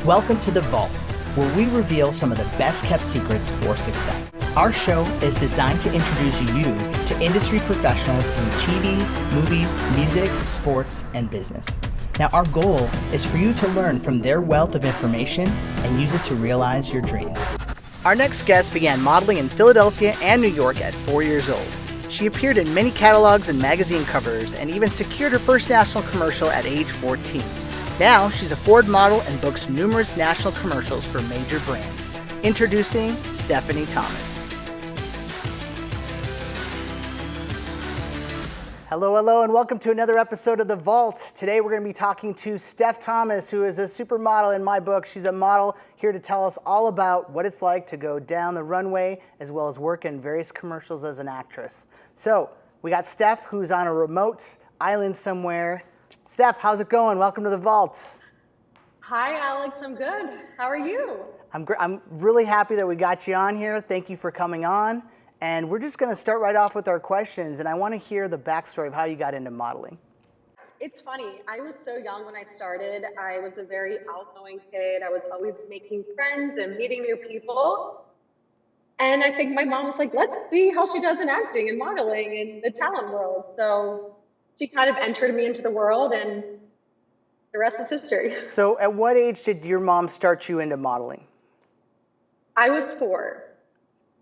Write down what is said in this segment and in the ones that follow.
Welcome to The Vault, where we reveal some of the best kept secrets for success. Our show is designed to introduce you to industry professionals in TV, movies, music, sports, and business. Now, our goal is for you to learn from their wealth of information and use it to realize your dreams. Our next guest began modeling in Philadelphia and New York at 4 years old. She appeared in many catalogs and magazine covers and even secured her first national commercial at age 14. Now, she's a Ford model and books numerous national commercials for major brands. Introducing Stephanie Thomas. Hello, and welcome to another episode of The Vault. Today we're going to be talking to Steph Thomas, who is a supermodel in my book. She's a model here to tell us all about what it's like to go down the runway as well as work in various commercials as an actress. So, we got Steph, who's on a remote island somewhere. Steph, how's it going? Welcome to The Vault. Hi, Alex. I'm good. How are you? I'm really happy that we got you on here. Thank you for coming on. And we're just going to start right off with our questions. And I want to hear the backstory of how you got into modeling. It's funny. I was so young when I started. I was a very outgoing kid. I was always making friends and meeting new people. And I think my mom was like, let's see how she does in acting and modeling in the talent world. So she kind of entered me into the world, and the rest is history. So at what age did your mom start you into modeling? I was 4.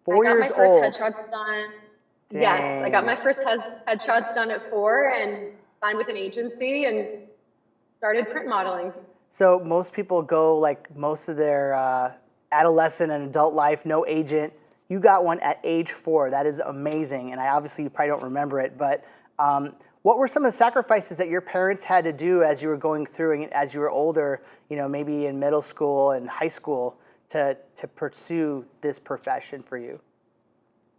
4 years old. I got my first headshots done. Dang. Yes, I got my first headshots done at 4 and signed with an agency and started print modeling. So most people go like most of their adolescent and adult life, no agent. You got one at age 4. That is amazing. And you probably don't remember it, but what were some of the sacrifices that your parents had to do as you were going through and as you were older, maybe in middle school and high school, to pursue this profession for you?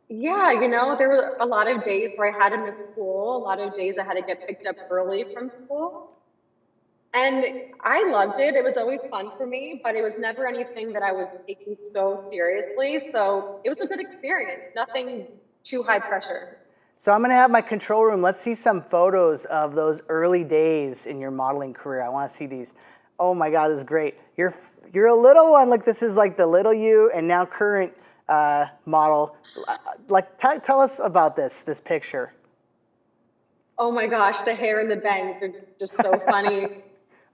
Yeah, there were a lot of days where I had to miss school, a lot of days I had to get picked up early from school. And I loved it. It was always fun for me, but it was never anything that I was taking so seriously. So it was a good experience, nothing too high pressure. So I'm going to have my control room. Let's see some photos of those early days in your modeling career. I want to see these. Oh my God, this is great. You're a little one. Look, this is like the little you and now current model. Tell us about this picture. Oh my gosh, the hair and the bangs are just so funny.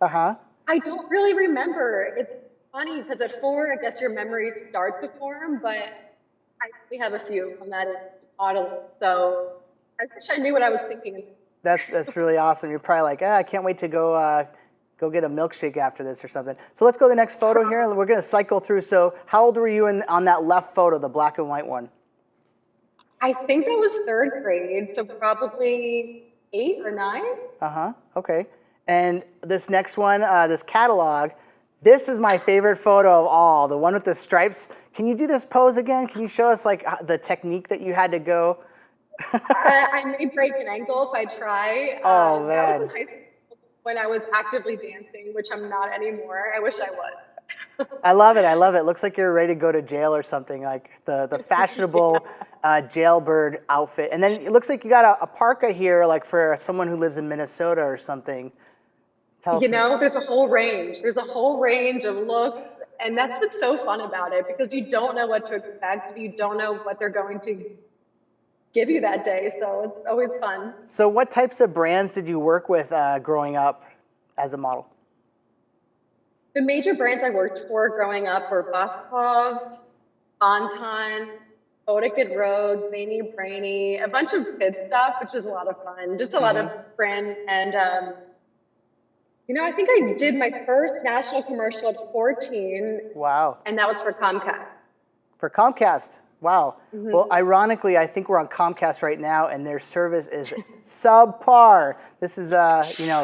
Uh-huh. I don't really remember. It's funny because at 4, I guess your memories start to form, but I only have a few from that modeling. So I wish I knew what I was thinking. That's really awesome. You're probably like, I can't wait to go get a milkshake after this or something. So let's go to the next photo here, and we're going to cycle through. So how old were you on that left photo, the black and white one? I think I was 3rd grade, so probably 8 or 9. Uh-huh, okay. And this next one, this catalog, this is my favorite photo of all, the one with the stripes. Can you do this pose again? Can you show us like the technique that you had to go? I may break an ankle if I try. Oh, man. That was in high school when I was actively dancing, which I'm not anymore. I wish I was. I love it. Looks like you're ready to go to jail or something, like the fashionable jailbird outfit. And then it looks like you got a parka here, like for someone who lives in Minnesota or something. There's a whole range. There's a whole range of looks, and that's what's so fun about it, because you don't know what to expect. You don't know what they're going to give you that day, so it's always fun. So what types of brands did you work with growing up as a model? The major brands I worked for growing up were Boscov's, Bonton, Botic and Rhodes, Zany Brainy, a bunch of kid stuff, which was a lot of fun. Just a lot of brand. And, I think I did my first national commercial at 14. Wow. And that was for Comcast. For Comcast. Wow. Mm-hmm. Well, ironically, I think we're on Comcast right now, and their service is subpar. This is,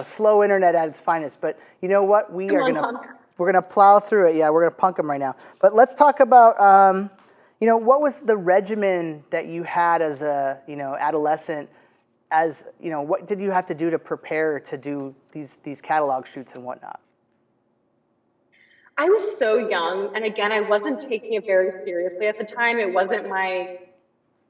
slow internet at its finest. But you know what? We're gonna plow through it. Yeah, we're gonna punk them right now. But let's talk about, what was the regimen that you had as a, adolescent? What did you have to do to prepare to do these catalog shoots and whatnot? I was so young, and again, I wasn't taking it very seriously at the time. It wasn't my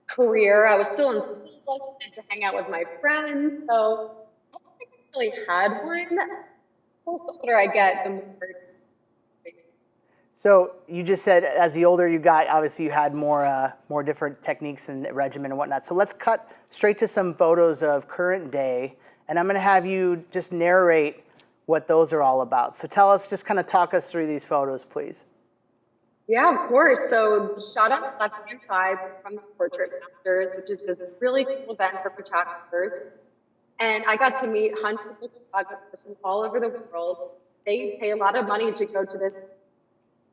career. I was still in school and to hang out with my friends, so I don't think I really had one. The older I get, the more So you just said as the older you got, obviously you had more different techniques and regimen and whatnot. So let's cut straight to some photos of current day, and I'm going to have you just narrate what those are all about. So tell us, just kind of talk us through these photos, please. Yeah, of course. So shot on the left-hand side from the Portrait Masters, which is this really cool event for photographers. And I got to meet hundreds of photographers from all over the world. They pay a lot of money to go to this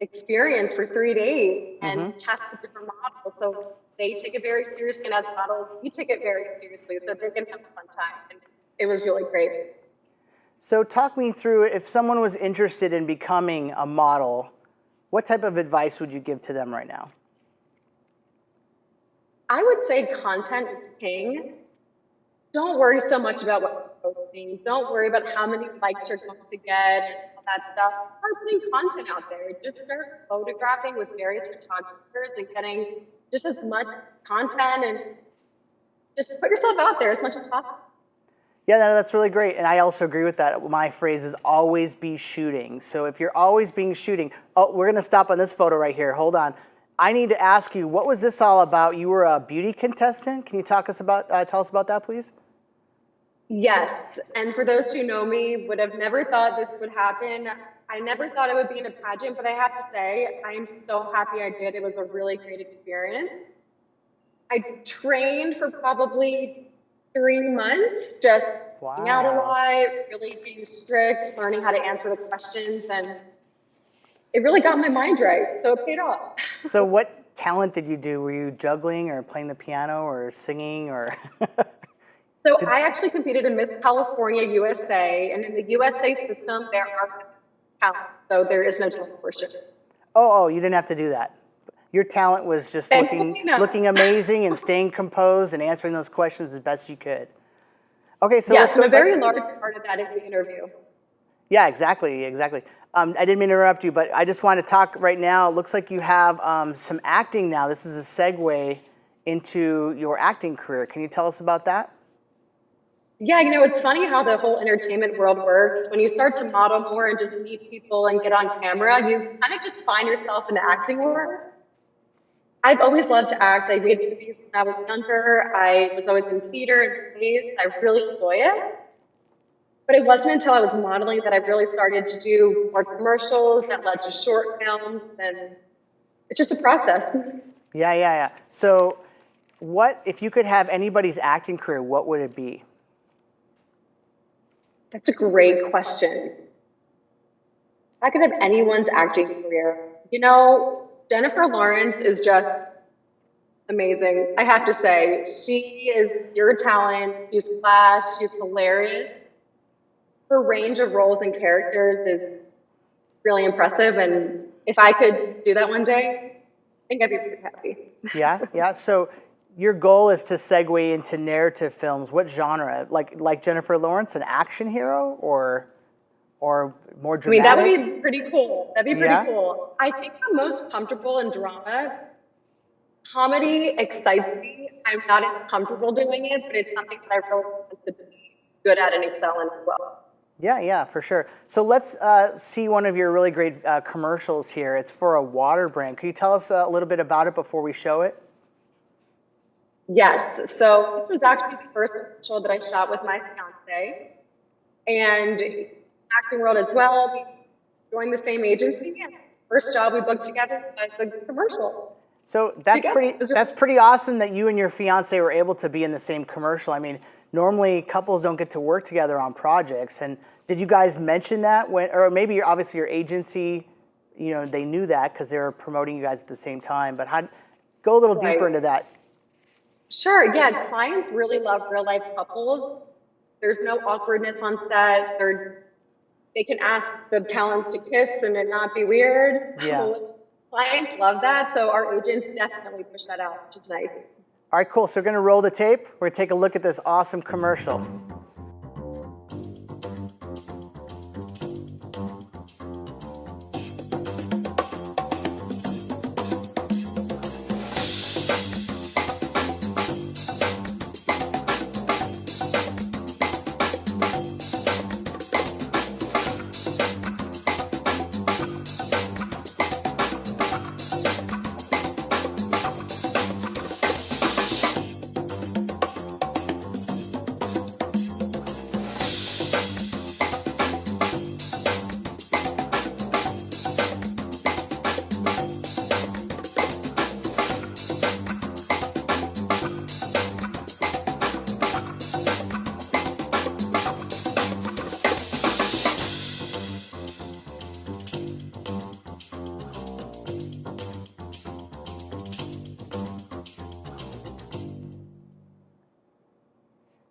experience for 3 days and test the different models. So they take it very seriously, and as models, we take it very seriously so they can have a fun time. And it was really great. So talk me through, if someone was interested in becoming a model, what type of advice would you give to them right now? I would say content is king. Don't worry so much about what you're posting. Don't worry about how many likes you're going to get and all that stuff. Start putting content out there. Just start photographing with various photographers and getting just as much content, and just put yourself out there as much as possible. Yeah, that's really great. And I also agree with that. My phrase is always be shooting. So if you're always being shooting, oh, we're going to stop on this photo right here. Hold on. I need to ask you, what was this all about? You were a beauty contestant. Can you tell us about that, please? Yes, and for those who know me, would have never thought this would happen. I never thought I would be in a pageant, but I have to say, I am so happy I did. It was a really great experience. I trained for probably 3 months, just working out a lot, really being strict, learning how to answer the questions, and it really got my mind right, so it paid off. So what talent did you do? Were you juggling or playing the piano or singing or? So I actually competed in Miss California USA, and in the USA system, there are talent, so there is no talent portion. Oh, you didn't have to do that. Your talent was just looking amazing and staying composed and answering those questions as best you could. Okay, so yes, a very large part of that is the interview. Yeah, exactly. I didn't mean to interrupt you, but I just want to talk right now. It looks like you have some acting now. This is a segue into your acting career. Can you tell us about that? Yeah, it's funny how the whole entertainment world works. When you start to model more and just meet people and get on camera, you kind of just find yourself in the acting world. I've always loved to act. I made movies when I was younger. I was always in theater and plays. I really enjoy it. But it wasn't until I was modeling that I really started to do more commercials that led to short films, and it's just a process. Yeah. So what, if you could have anybody's acting career, what would it be? That's a great question. If I could have anyone's acting career, Jennifer Lawrence is just amazing. I have to say, she is pure talent. She's class. She's hilarious. Her range of roles and characters is really impressive. And if I could do that one day, I think I'd be pretty happy. Yeah. So your goal is to segue into narrative films. What genre? Like Jennifer Lawrence, an action hero, or more dramatic? That would be pretty cool. That'd be pretty cool. I think I'm most comfortable in drama. Comedy excites me. I'm not as comfortable doing it, but it's something that I really want to be good at and excel in as well. Yeah, for sure. So let's see one of your really great commercials here. It's for a water brand. Can you tell us a little bit about it before we show it? Yes. So this was actually the first commercial that I shot with my fiance, and acting world as well. We joined the same agency, and first job we booked together was the commercial. So that's pretty awesome that you and your fiance were able to be in the same commercial. I mean, normally couples don't get to work together on projects. And did you guys mention that or maybe obviously your agency, they knew that because they were promoting you guys at the same time. But go a little deeper into that. Sure. Yeah. Clients really love real life couples. There's no awkwardness on set. They can ask the talent to kiss and it not be weird. Yeah. So clients love that. So our agents definitely push that out, which is nice. All right, cool. So we're going to roll the tape. We're going to take a look at this awesome commercial.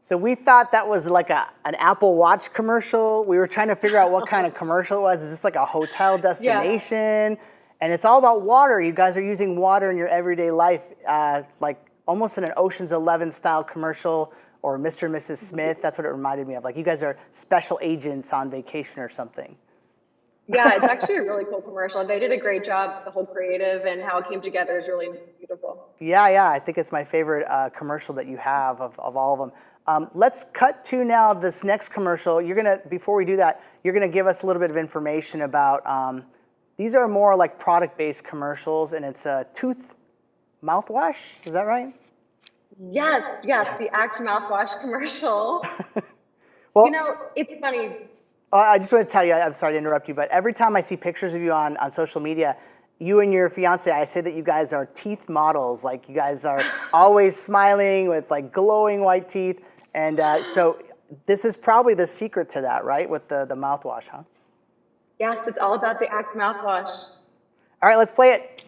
So we thought that was like an Apple Watch commercial. We were trying to figure out what kind of commercial it was. Is this like a hotel destination? And it's all about water. You guys are using water in your everyday life, like almost in an Ocean's 11 style commercial, or Mr. and Mrs. Smith. That's what it reminded me of. Like you guys are special agents on vacation or something. Yeah, it's actually a really cool commercial. They did a great job. The whole creative and how it came together is really beautiful. Yeah, I think it's my favorite commercial that you have of all of them. Let's cut to now this next commercial. Before we do that, you're gonna give us a little bit of information about, these are more like product-based commercials, and it's a tooth mouthwash, is that right? Yes, the Act mouthwash commercial. Well, you know, it's funny. I just want to tell you, I'm sorry to interrupt you, but every time I see pictures of you on social media, you and your fiance, I say that you guys are teeth models. Like you guys are always smiling with like glowing white teeth. And so this is probably the secret to that, right? With the mouthwash, huh? Yes, it's all about the Act mouthwash. All right, let's play it.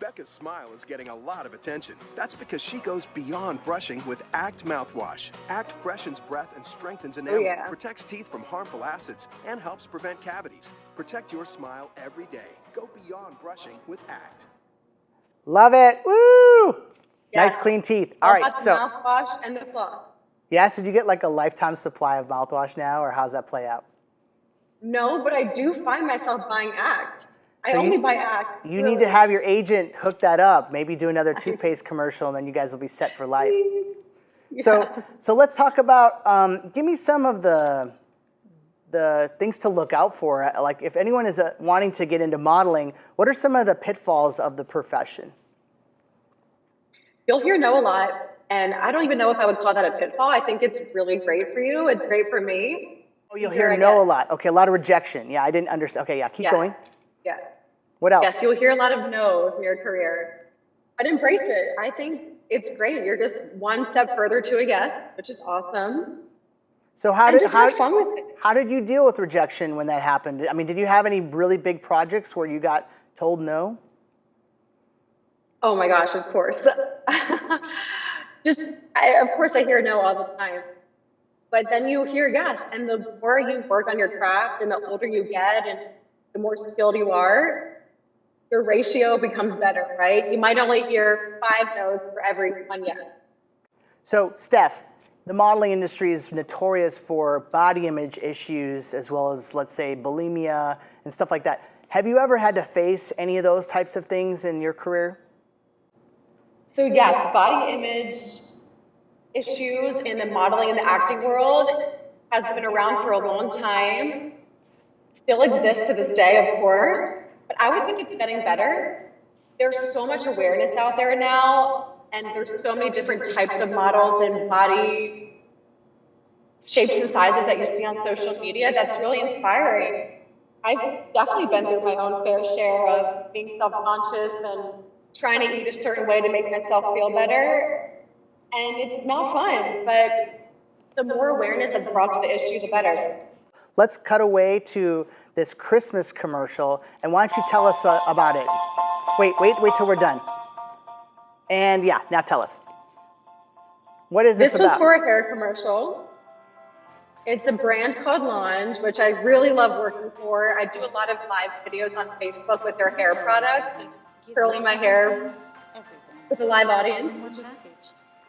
Becca's smile is getting a lot of attention. That's because she goes beyond brushing with Act mouthwash. Act freshens breath and strengthens enamel, protects teeth from harmful acids, and helps prevent cavities. Protect your smile every day. Go beyond brushing with Act. Love it. Woo! Yes. Nice clean teeth. All right, so mouthwash and the floss. Yeah, so do you get like a lifetime supply of mouthwash now, or how's that play out? No, but I do find myself buying Act. I only buy Act. You need to have your agent hook that up. Maybe do another toothpaste commercial, and then you guys will be set for life. Yeah. So let's talk about. Give me some of the things to look out for. Like if anyone is wanting to get into modeling, what are some of the pitfalls of the profession? You'll hear no a lot, and I don't even know if I would call that a pitfall. I think it's really great for you. It's great for me. Oh, you'll hear no a lot. Okay, a lot of rejection. Yeah, I didn't understand. Okay, yeah, keep going. Yeah. What else? Yes, you'll hear a lot of no's in your career, but embrace it. I think it's great. You're just one step further to a yes, which is awesome. So have fun with it. How did you deal with rejection when that happened? I mean, did you have any really big projects where you got told no? Oh my gosh, of course. Of course I hear no all the time. But then you hear yes, and the more you work on your craft and the older you get and the more skilled you are, your ratio becomes better, right? You might only hear 5 no's for every 1 yes. So, Steph, the modeling industry is notorious for body image issues as well as, let's say, bulimia and stuff like that. Have you ever had to face any of those types of things in your career? So yes, body image issues in the modeling and the acting world has been around for a long time. Still exists to this day, of course, but I would think it's getting better. There's so much awareness out there now, and there's so many different types of models and body shapes and sizes that you see on social media that's really inspiring. I've definitely been through my own fair share of being self-conscious and trying to eat a certain way to make myself feel better, and it's not fun, but the more awareness that's brought to the issue, the better. Let's cut away to this Christmas commercial, and why don't you tell us about it? Wait till we're done. And yeah, now tell us. What is this about? This was for a hair commercial. It's a brand called Lounge, which I really love working for. I do a lot of live videos on Facebook with their hair products and curling my hair with a live audience.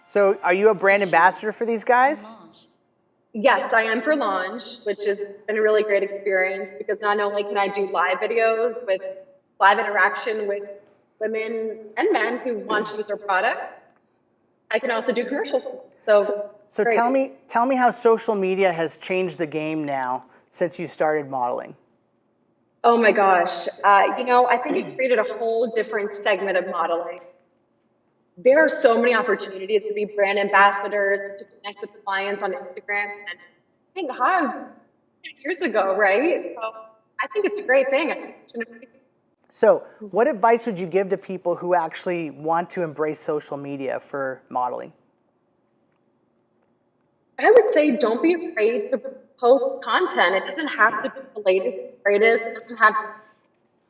So are you a brand ambassador for these guys? Yes, I am for Lounge, which has been a really great experience because not only can I do live videos with live interaction with women and men who want to use our product, I can also do commercials. So tell me how social media has changed the game now since you started modeling. Oh my gosh. I think it created a whole different segment of modeling. There are so many opportunities to be brand ambassadors, to connect with clients on Instagram. And thank God, 10 years ago, right? So I think it's a great thing. So what advice would you give to people who actually want to embrace social media for modeling? I would say don't be afraid to post content. It doesn't have to be the latest, greatest. It doesn't have to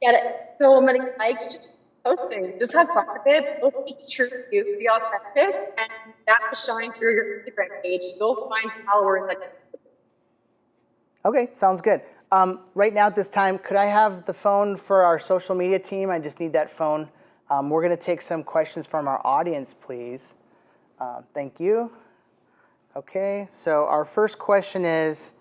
get so many likes. Just posting. Just have fun with it. Post the true you, be authentic, and that will shine through your Instagram page. You'll find followers like that. Okay, sounds good. Right now at this time, could I have the phone for our social media team? I just need that phone. We're going to take some questions from our audience, please. Thank you. Okay, so our first question is,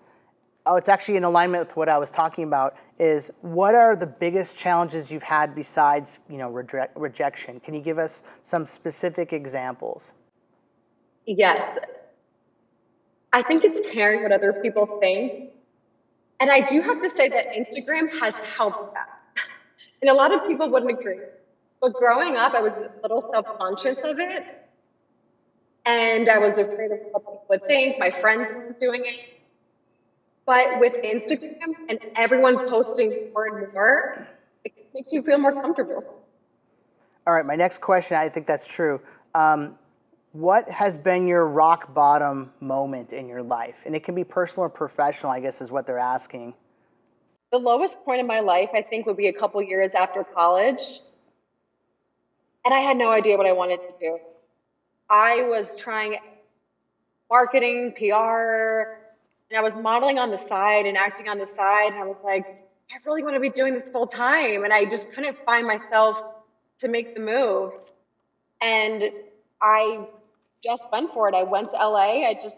it's actually in alignment with what I was talking about, is what are the biggest challenges you've had besides, rejection? Can you give us some specific examples? Yes. I think it's caring what other people think. And I do have to say that Instagram has helped that. And a lot of people wouldn't agree. But growing up, I was a little self-conscious of it. And I was afraid of what people would think. My friends weren't doing it. But with Instagram and everyone posting more and more, it makes you feel more comfortable. All right, my next question, I think that's true. What has been your rock bottom moment in your life? And it can be personal or professional, I guess is what they're asking. The lowest point in my life, I think, would be a couple years after college. And I had no idea what I wanted to do. I was trying marketing, PR, and I was modeling on the side and acting on the side. And I was like, I really want to be doing this full time. And I just couldn't find myself to make the move. And I just went for it. I went to LA. I just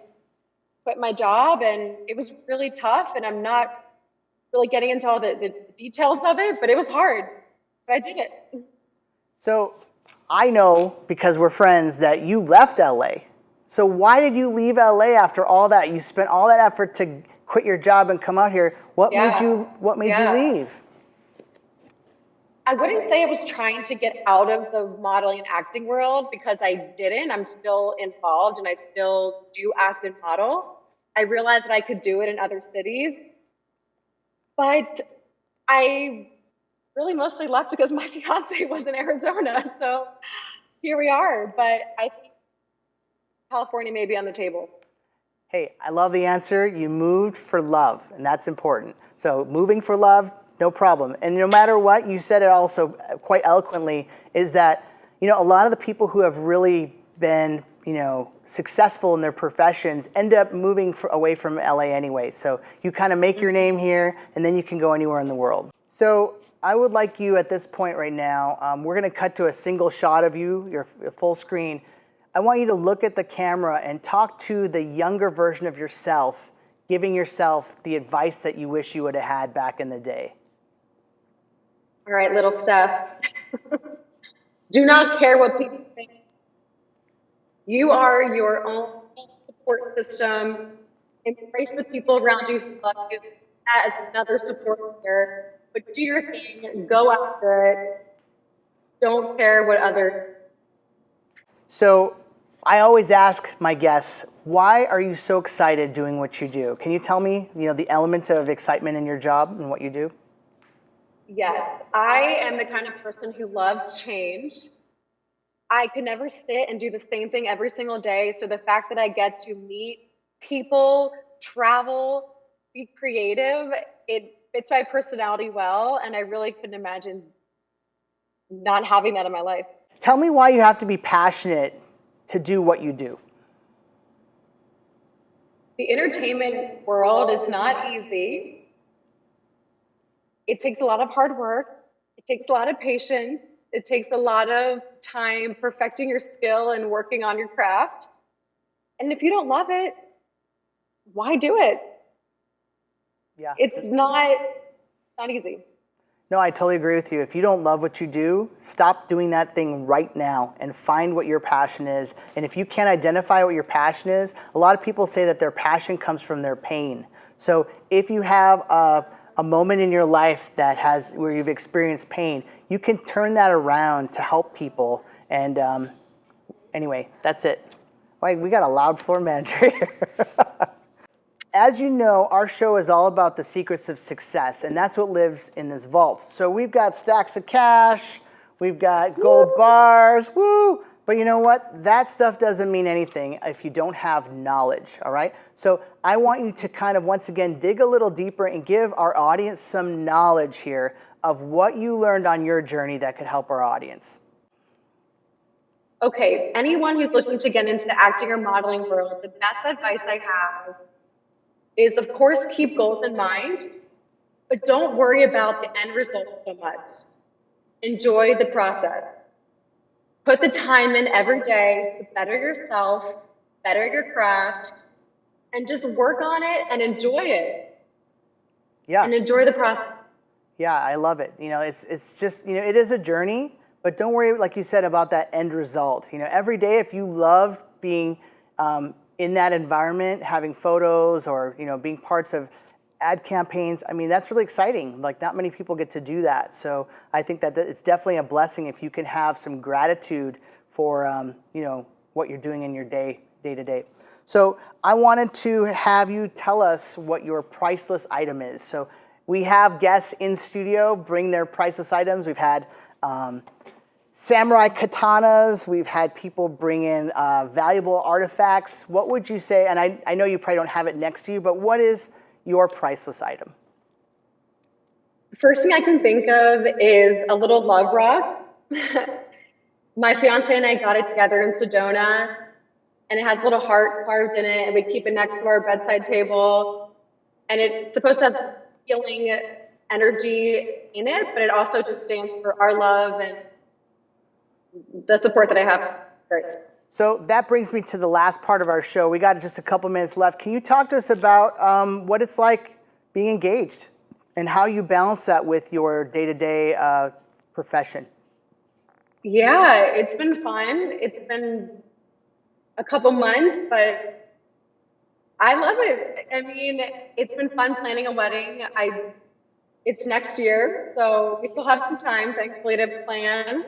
quit my job, and it was really tough. And I'm not really getting into all the details of it, but it was hard. But I did it. So I know, because we're friends, that you left LA. So why did you leave LA after all that? You spent all that effort to quit your job and come out here. What made you leave? I wouldn't say I was trying to get out of the modeling and acting world, because I didn't. I'm still involved and I still do act and model. I realized that I could do it in other cities. But I really mostly left because my fiance was in Arizona. So here we are. But I think California may be on the table. Hey, I love the answer. You moved for love, and that's important. So moving for love, no problem. And no matter what, you said it also quite eloquently, is that, a lot of the people who have really been, successful in their professions end up moving away from LA anyway. So you kind of make your name here, and then you can go anywhere in the world. So I would like you at this point right now, we're going to cut to a single shot of you, your full screen. I want you to look at the camera and talk to the younger version of yourself, giving yourself the advice that you wish you would have had back in the day. All right, little Steph. Do not care what people think. You are your own support system. Embrace the people around you who love you. That is another support there. But do your thing. Go after it. Don't care what others. So I always ask my guests, why are you so excited doing what you do? Can you tell me, the element of excitement in your job and what you do? Yes, I am the kind of person who loves change. I could never sit and do the same thing every single day. So the fact that I get to meet people, travel, be creative, it fits my personality well. And I really couldn't imagine not having that in my life. Tell me why you have to be passionate to do what you do. The entertainment world is not easy. It takes a lot of hard work. It takes a lot of patience. It takes a lot of time perfecting your skill and working on your craft. And if you don't love it, why do it? Yeah. It's not easy. No, I totally agree with you. If you don't love what you do, stop doing that thing right now and find what your passion is. And if you can't identify what your passion is, a lot of people say that their passion comes from their pain. So if you have a moment in your life where you've experienced pain, you can turn that around to help people. And anyway, that's it. Wait, we got a loud floor manager here. As you know, our show is all about the secrets of success, and that's what lives in this vault. So we've got stacks of cash, we've got gold bars, woo! But you know what? That stuff doesn't mean anything if you don't have knowledge, all right? So I want you to kind of, once again, dig a little deeper and give our audience some knowledge here of what you learned on your journey that could help our audience. Okay, anyone who's looking to get into the acting or modeling world, the best advice I have is, of course, keep goals in mind, but don't worry about the end result so much. Enjoy the process. Put the time in every day to better yourself, better your craft, and just work on it and enjoy it. Yeah. And enjoy the process. Yeah, I love it. You know, it's just, you know, it is a journey, but don't worry, like you said, about that end result. You know, every day, if you love being in that environment, having photos or, you know, being parts of ad campaigns, I mean, that's really exciting. Like, not many people get to do that. So I think that it's definitely a blessing if you can have some gratitude for, you know, what you're doing in your day to day. So I wanted to have you tell us what your priceless item is. So we have guests in studio bring their priceless items. We've had samurai katanas. We've had people bring in valuable artifacts. What would you say, and I know you probably don't have it next to you, but what is your priceless item? The first thing I can think of is a little love rock. My fiance and I got it together in Sedona, and it has a little heart carved in it, and we keep it next to our bedside table. And it's supposed to have healing energy in it, but it also just stands for our love and the support that I have. Great. So that brings me to the last part of our show. We got just a couple minutes left. Can you talk to us about what it's like being engaged and how you balance that with your day-to-day profession? Yeah, it's been fun. It's been a couple months, but I love it. I mean, it's been fun planning a wedding. It's next year, so we still have some time, thankfully, to plan.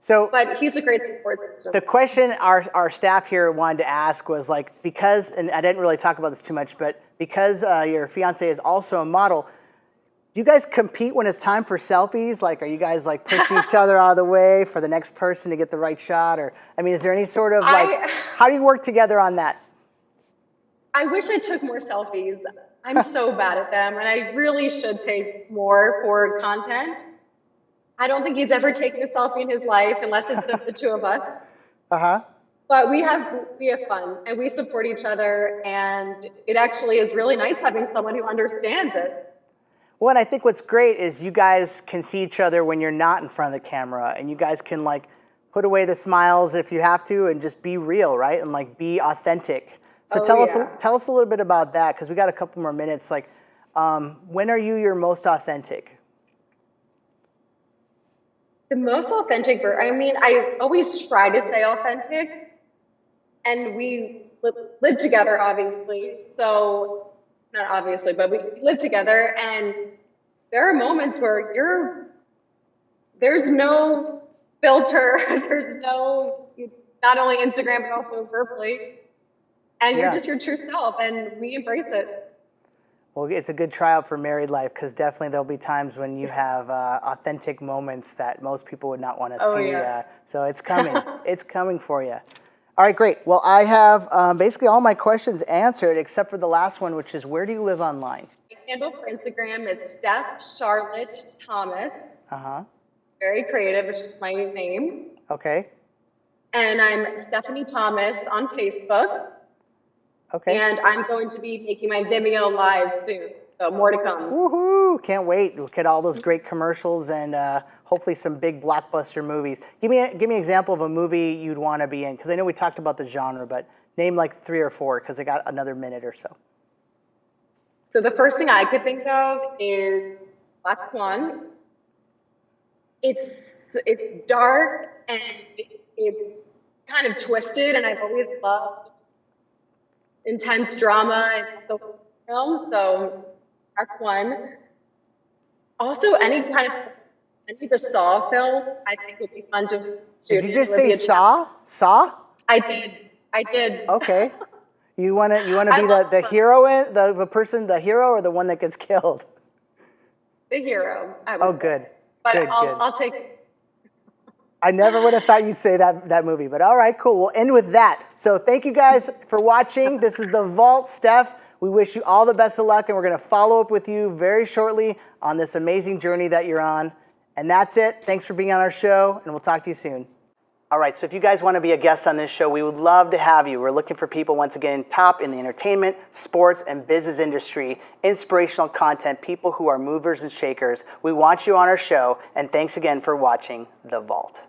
So, but he's a great support system. The question our staff here wanted to ask was, like, because, and I didn't really talk about this too much, but because your fiance is also a model, do you guys compete when it's time for selfies? Like, are you guys like pushing each other out of the way for the next person to get the right shot? Or, I mean, is there any sort of like, how do you work together on that? I wish I took more selfies. I'm so bad at them, and I really should take more for content. I don't think he's ever taken a selfie in his life unless it's just the two of us. Uh-huh. But we have fun, and we support each other, and it actually is really nice having someone who understands it. Well, and I think what's great is you guys can see each other when you're not in front of the camera, and you guys can like put away the smiles if you have to and just be real, right? And like be authentic. So tell us a little bit about that, because we got a couple more minutes. Like, when are you your most authentic? The most authentic, I mean, I always try to stay authentic, and we live together, obviously. So, not obviously, but we live together, and there are moments where there's no filter, there's no, not only Instagram, but also verbally, and you're just your true self, and we embrace it. Well, it's a good tryout for married life, because definitely there'll be times when you have authentic moments that most people would not want to see. Yeah. So it's coming. It's coming for you. All right, great. Well, I have basically all my questions answered, except for the last one, which is, where do you live online? My handle for Instagram is Steph Charlotte Thomas. Uh-huh. Very creative. It's just my name. Okay. And I'm Stephanie Thomas on Facebook. Okay. And I'm going to be making my Vimeo live soon, so more to come. Woohoo! Can't wait. We'll get all those great commercials and hopefully some big blockbuster movies. Give me an example of a movie you'd want to be in, because I know we talked about the genre, but name like 3 or 4, because I got another minute or so. So the first thing I could think of is Black Swan. It's dark and it's kind of twisted, and I've always loved intense drama and the film, so that's one. Also, any of the Saw film, I think would be fun to shoot. Did you just say Saw? Saw? I did. Okay. You wanna be the hero, the person, the hero, or the one that gets killed? The hero. Oh, good. But good, I'll take it. I never would have thought you'd say that movie, but all right, cool. We'll end with that. So thank you guys for watching. This is The Vault. Steph, we wish you all the best of luck, and we're going to follow up with you very shortly on this amazing journey that you're on. And that's it. Thanks for being on our show, and we'll talk to you soon. All right, so if you guys want to be a guest on this show, we would love to have you. We're looking for people, once again, top in the entertainment, sports, and business industry, inspirational content, people who are movers and shakers. We want you on our show, and thanks again for watching The Vault.